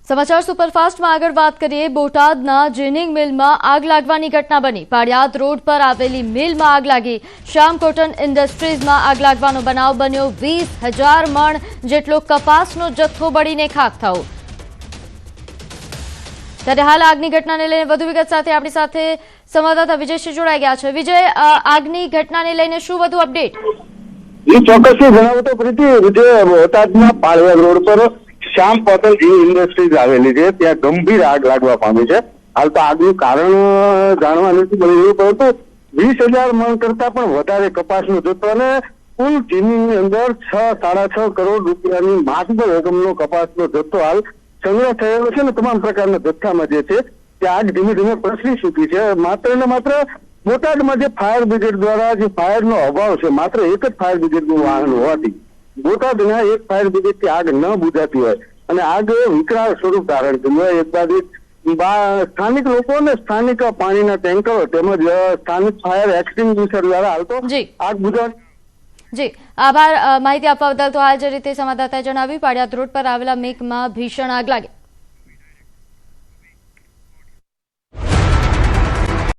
સમાચાર સુપરફાસ્ટમાં આગળ વાત કરીએ। બોટાદના જીનિંગ મિલમાં આગ લાગવાની ઘટના બની। પાળિયાદ રોડ પર આવેલી મિલમાં આગ લાગી। શ્યામ કોટન ઇન્ડસ્ટ્રીઝમાં આગ લાગવાનો બનાવ બન્યો। 20,000 મણ જેટલો કપાસનો જથ્થો બળીને ખાખ થયો। ત્યારે હાલ આગની ઘટનાને લઈને વધુ વિગત સાથે આપણી સાથે સંવાદદાતા વિજયસિંહ જોડાઈ ગયા છે। વિજય, આગની ઘટનાને લઈને શું વધુ અપડેટ? ચોક્કસથી જણાવો તો પ્રીતિ, બોટાદના પાળિયાદ રોડ પર શ્યામ કોટન ઇન્ડસ્ટ્રીઝ આવેલી છે, ત્યાં ગંભીર આગ લાગવા પામી છે। હાલ તો આગનું કારણ જાણવા નથી મળી રહ્યું, પરંતુ 20,000 મણ કરતા પણ વધારે કપાસનો જથ્થો અને કુલ જીનિંગની અંદર 6-6.5 કરોડ રૂપિયાની માતબર રકમનો કપાસનો જથ્થો હાલ સંગ્રહ થયેલો છે ને તમામ પ્રકારના જથ્થામાં જે છે તે આગ ધીમે ધીમે પ્રસરી ચૂકી છે। માત્ર ને માત્ર બોટાદમાં જે ફાયર બ્રિગેડ દ્વારા જે ફાયરનો અભાવ છે, માત્ર એક જ ફાયર બ્રિગેડનું વાહન હોવાથી બોટાદના એક ફાયર બ્રિગેડથી આગ ન બુઝાતી હોય અને આગ વિકરાળ સ્વરૂપ ધારણ કર્યું હોય। એક બાદ સ્થાનિક લોકો અને સ્થાનિક પાણીના ટેન્કરો તેમજ સ્થાનિક ફાયર એક્સટિંગ્વિશર દ્વારા હાલ તો આગ બુઝાવવાની। જી આભાર માહિતી આપવા બદલ। તો આ જ રીતે સંવાદદાતાએ જણાવ્યું, પાળિયાદ રોડ પર આવેલા મિલમાં ભીષણ આગ લાગી।